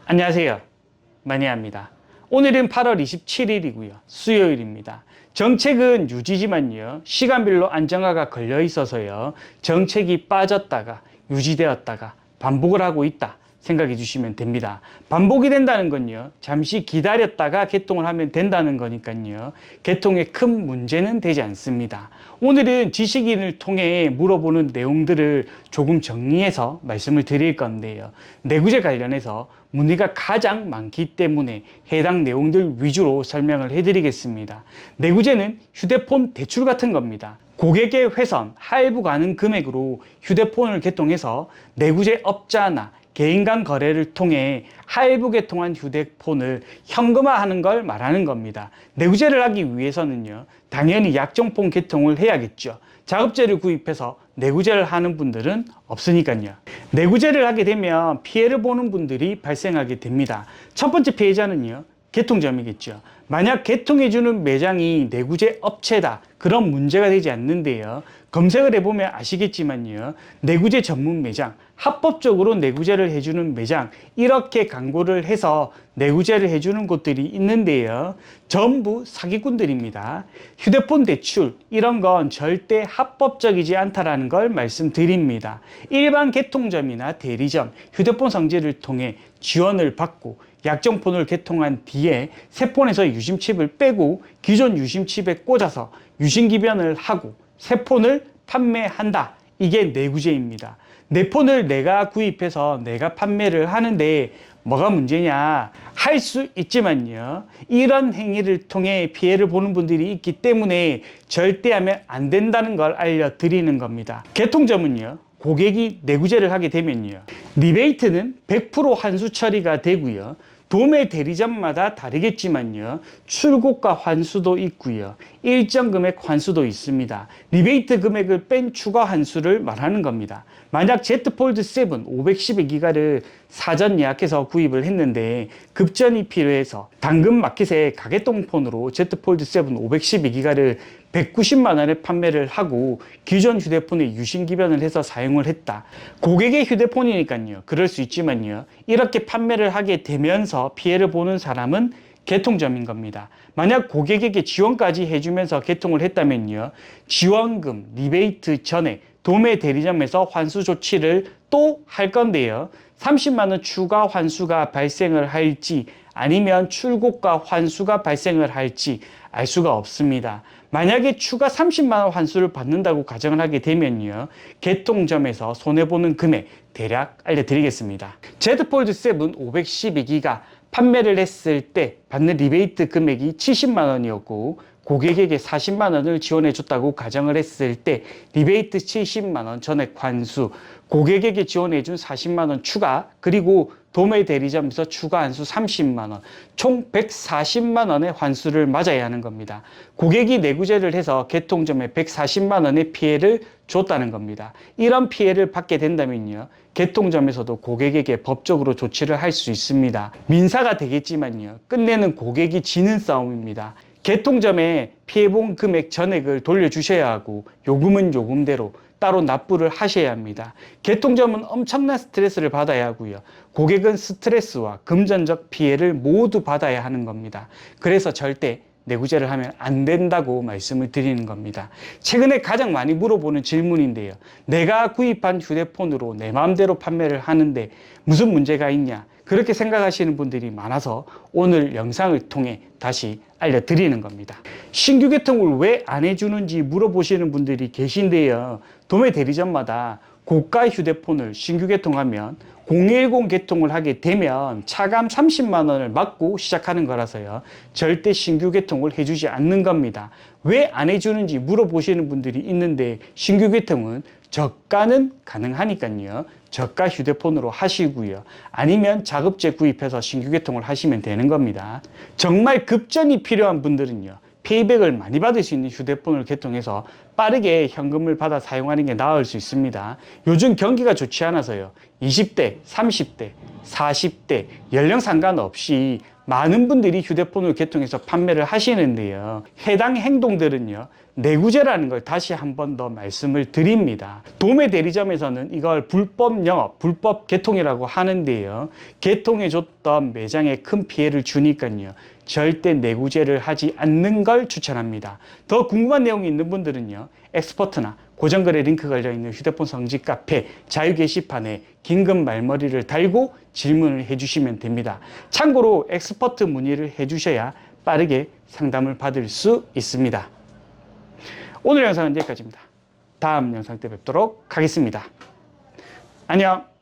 안녕하세요. 마니아입니다. 오늘은 8월 27일이고요. 수요일입니다. 정책은 유지지만요. 시간별로 안정화가 걸려 있어서요. 정책이 빠졌다가 유지되었다가 반복을 하고 있다 생각해 주시면 됩니다. 반복이 된다는 건요. 잠시 기다렸다가 개통을 하면 된다는 거니까요. 개통에 큰 문제는 되지 않습니다. 오늘은 지식인을 통해 물어보는 내용들을 조금 정리해서 말씀을 드릴 건데요. 내구재 관련해서 문의가 가장 많기 때문에 해당 내용들 위주로 설명을 해드리겠습니다. 내구재는 휴대폰 대출 같은 겁니다. 고객의 회선, 할부 가능 금액으로 휴대폰을 개통해서 내구재 업자나 개인 간 거래를 통해 할부 개통한 휴대폰을 현금화하는 걸 말하는 겁니다. 내구재를 하기 위해서는요, 당연히 약정폰 개통을 해야겠죠. 작업재를 구입해서 내구재를 하는 분들은 없으니까요. 내구재를 하게 되면 피해를 보는 분들이 발생하게 됩니다. 첫 번째 피해자는요, 개통점이겠죠. 만약 개통해주는 매장이 내구재 업체다, 그런 문제가 되지 않는데요. 검색을 해보면 아시겠지만요. 내구재 전문 매장, 합법적으로 내구재를 해주는 매장, 이렇게 광고를 해서 내구재를 해주는 곳들이 있는데요. 전부 사기꾼들입니다. 휴대폰 대출, 이런 건 절대 합법적이지 않다라는 걸 말씀드립니다. 일반 개통점이나 대리점, 휴대폰 성지를 통해 지원을 받고 약정폰을 개통한 뒤에 새 폰에서 유심칩을 빼고 기존 유심칩에 꽂아서 유심기변을 하고 새 폰을 판매한다. 이게 내구재입니다. 내 폰을 내가 구입해서 내가 판매를 하는데 뭐가 문제냐? 할 수 있지만요. 이런 행위를 통해 피해를 보는 분들이 있기 때문에 절대 하면 안 된다는 걸 알려드리는 겁니다. 개통점은요. 고객이 내구재를 하게 되면요. 리베이트는 100% 환수 처리가 되고요. 도매 대리점마다 다르겠지만요. 출고가 환수도 있고요. 일정 금액 환수도 있습니다. 리베이트 금액을 뺀 추가 환수를 말하는 겁니다. 만약 Z 폴드 7 512기가를 사전 예약해서 구입을 했는데 급전이 필요해서 당근 마켓에 가게동 폰으로 Z 폴드 7 512기가를 190만 원에 판매를 하고 기존 휴대폰에 유심기변을 해서 사용을 했다. 고객의 휴대폰이니까요. 그럴 수 있지만요. 이렇게 판매를 하게 되면서 피해를 보는 사람은 개통점인 겁니다. 만약 고객에게 지원까지 해주면서 개통을 했다면요. 지원금, 리베이트 전에 도매 대리점에서 환수 조치를 또 할 건데요. 30만 원 추가 환수가 발생을 할지 아니면 출고가 환수가 발생을 할지 알 수가 없습니다. 만약에 추가 30만 원 환수를 받는다고 가정을 하게 되면요. 개통점에서 손해보는 금액 대략 알려드리겠습니다. Z 폴드 7 512기가 판매를 했을 때 받는 리베이트 금액이 70만 원이었고 고객에게 40만 원을 지원해 줬다고 가정을 했을 때 리베이트 70만 원 전액 환수, 고객에게 지원해 준 40만 원 추가, 그리고 도매 대리점에서 추가 환수 30만 원, 총 140만 원의 환수를 맞아야 하는 겁니다. 고객이 내구재를 해서 개통점에 140만 원의 피해를 줬다는 겁니다. 이런 피해를 받게 된다면요. 개통점에서도 고객에게 법적으로 조치를 할 수 있습니다. 민사가 되겠지만요. 끝내는 고객이 지는 싸움입니다. 개통점에 피해본 금액 전액을 돌려주셔야 하고 요금은 요금대로 따로 납부를 하셔야 합니다. 개통점은 엄청난 스트레스를 받아야 하고요. 고객은 스트레스와 금전적 피해를 모두 받아야 하는 겁니다. 그래서 절대 내구재를 하면 안 된다고 말씀을 드리는 겁니다. 최근에 가장 많이 물어보는 질문인데요. 내가 구입한 휴대폰으로 내 마음대로 판매를 하는데 무슨 문제가 있냐? 그렇게 생각하시는 분들이 많아서 오늘 영상을 통해 다시 알려드리는 겁니다. 신규 개통을 왜 안 해주는지 물어보시는 분들이 계신데요. 도매 대리점마다 고가 휴대폰을 신규 개통하면 010 개통을 하게 되면 차감 30만 원을 맞고 시작하는 거라서요. 절대 신규 개통을 해주지 않는 겁니다. 왜 안 해주는지 물어보시는 분들이 있는데 신규 개통은 저가는 가능하니까요. 저가 휴대폰으로 하시고요. 아니면 작업재 구입해서 신규 개통을 하시면 되는 겁니다. 정말 급전이 필요한 분들은요. 페이백을 많이 받을 수 있는 휴대폰을 개통해서 빠르게 현금을 받아 사용하는 게 나을 수 있습니다. 요즘 경기가 좋지 않아서요. 20대, 30대, 40대, 연령 상관없이 많은 분들이 휴대폰을 개통해서 판매를 하시는데요. 해당 행동들은요, 내구재라는 걸 다시 한 번 더 말씀을 드립니다. 도매 대리점에서는 이걸 불법 영업, 불법 개통이라고 하는데요. 개통해줬던 매장에 큰 피해를 주니까요. 절대 내구재를 하지 않는 걸 추천합니다. 더 궁금한 내용이 있는 분들은요. 엑스퍼트나 고정거래 링크 걸려있는 휴대폰 성지 카페 자유 게시판에 긴급 말머리를 달고 질문을 해주시면 됩니다. 참고로 엑스퍼트 문의를 해주셔야 빠르게 상담을 받을 수 있습니다. 오늘 영상은 여기까지입니다. 다음 영상 때 뵙도록 하겠습니다. 안녕.